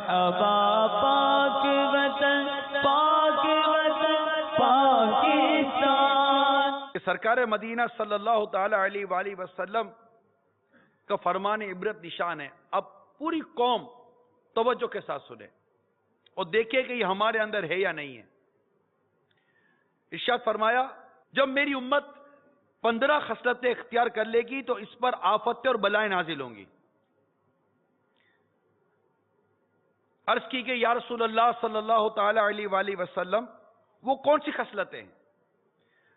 مرحبا پاک وطن پاکستان۔ سرکار مدینہ صلی اللہ تعالی علیہ وآلہ وسلم کا فرمان عبرت نشان ہے۔ اب پوری قوم توجہ کے ساتھ سنے اور دیکھے کہ یہ ہمارے اندر ہے یا نہیں ہے۔ ارشاد فرمایا، جب میری امت 15 خصلتیں اختیار کر لے گی تو اس پر آفتیں اور بلائیں نازل ہوں گی۔ عرض کی کہ یا رسول اللہ صلی اللہ تعالی علیہ وآلہ وسلم وہ کون سی خصلتیں ہیں؟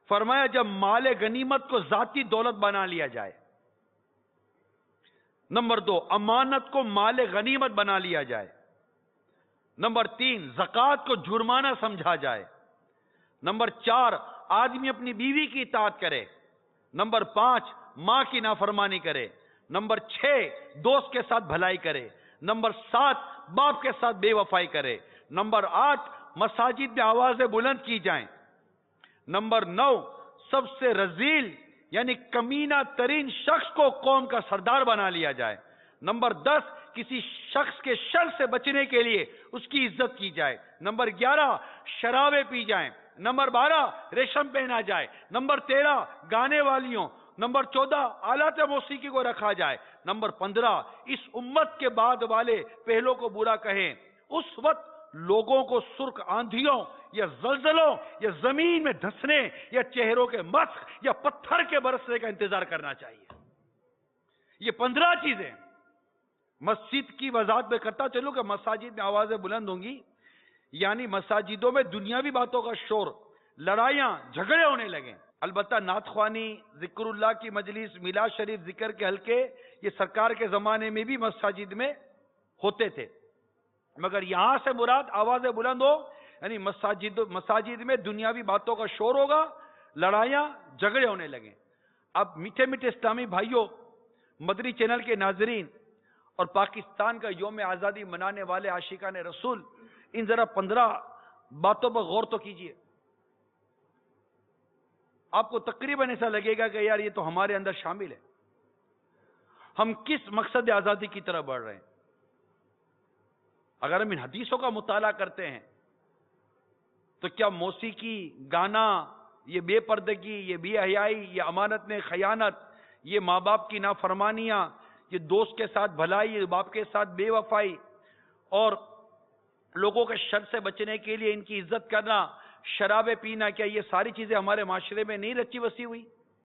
فرمایا، جب مال غنیمت کو ذاتی دولت بنا لیا جائے۔ نمبر 2، امانت کو مال غنیمت بنا لیا جائے۔ نمبر 3، زکوٰۃ کو جرمانہ سمجھا جائے۔ نمبر 4، آدمی اپنی بیوی کی اطاعت کرے۔ نمبر 5، ماں کی نافرمانی کرے۔ نمبر 6، دوست کے ساتھ بھلائی کرے۔ نمبر 7، باپ کے ساتھ بے وفائی کرے۔ نمبر 8، مساجد میں آوازیں بلند کی جائیں۔ نمبر 9، سب سے رذیل یعنی کمینہ ترین شخص کو قوم کا سردار بنا لیا جائے۔ نمبر 10، کسی شخص کے شر سے بچنے کے لیے اس کی عزت کی جائے۔ نمبر 11، شرابیں پی جائیں۔ نمبر 12، ریشم پہنا جائے۔ نمبر 13، گانے والیوں۔ نمبر 14، آلات موسیقی کو رکھا جائے۔ نمبر 15، اس امت کے بعد والے پہلوں کو برا کہیں۔ اس وقت لوگوں کو سرخ آندھیوں یا زلزلوں یا زمین میں دھسنے یا چہروں کے مسخ یا پتھر کے برسنے کا انتظار کرنا چاہیے۔ یہ 15 چیزیں مسجد کی وضاحت میں کرتا چلوں کہ مساجد میں آوازیں بلند ہوں گی، یعنی مساجدوں میں دنیاوی باتوں کا شور، لڑائیاں جھگڑے ہونے لگیں۔ البتہ نعت خوانی، ذکر اللہ کی مجلس، میلاد شریف ذکر کے حلقے یہ سرکار کے زمانے میں بھی مساجد میں ہوتے تھے، مگر یہاں سے مراد آوازیں بلند ہو یعنی مساجد میں دنیاوی باتوں کا شور ہوگا، لڑائیاں جھگڑے ہونے لگیں۔ اب میٹھے میٹھے اسلامی بھائیوں، مدری چینل کے ناظرین اور پاکستان کا یوم آزادی منانے والے عاشقان رسول، ان ذرا 15 باتوں پر غور تو کیجئے۔ آپ کو تقریباً ایسا لگے گا کہ یار یہ تو ہمارے اندر شامل ہے۔ ہم کس مقصد آزادی کی طرف بڑھ رہے ہیں؟ اگر ہم ان حدیثوں کا مطالعہ کرتے ہیں تو کیا موسیقی، گانا، یہ بے پردگی، یہ بے حیائی، یہ امانت میں خیانت، یہ ماں باپ کی نافرمانیاں، یہ دوست کے ساتھ بھلائی، یہ باپ کے ساتھ بے وفائی اور لوگوں کے شر سے بچنے کے لیے ان کی عزت کرنا، شرابیں پینا، کیا یہ ساری چیزیں ہمارے معاشرے میں نہیں رچی بسی ہوئی؟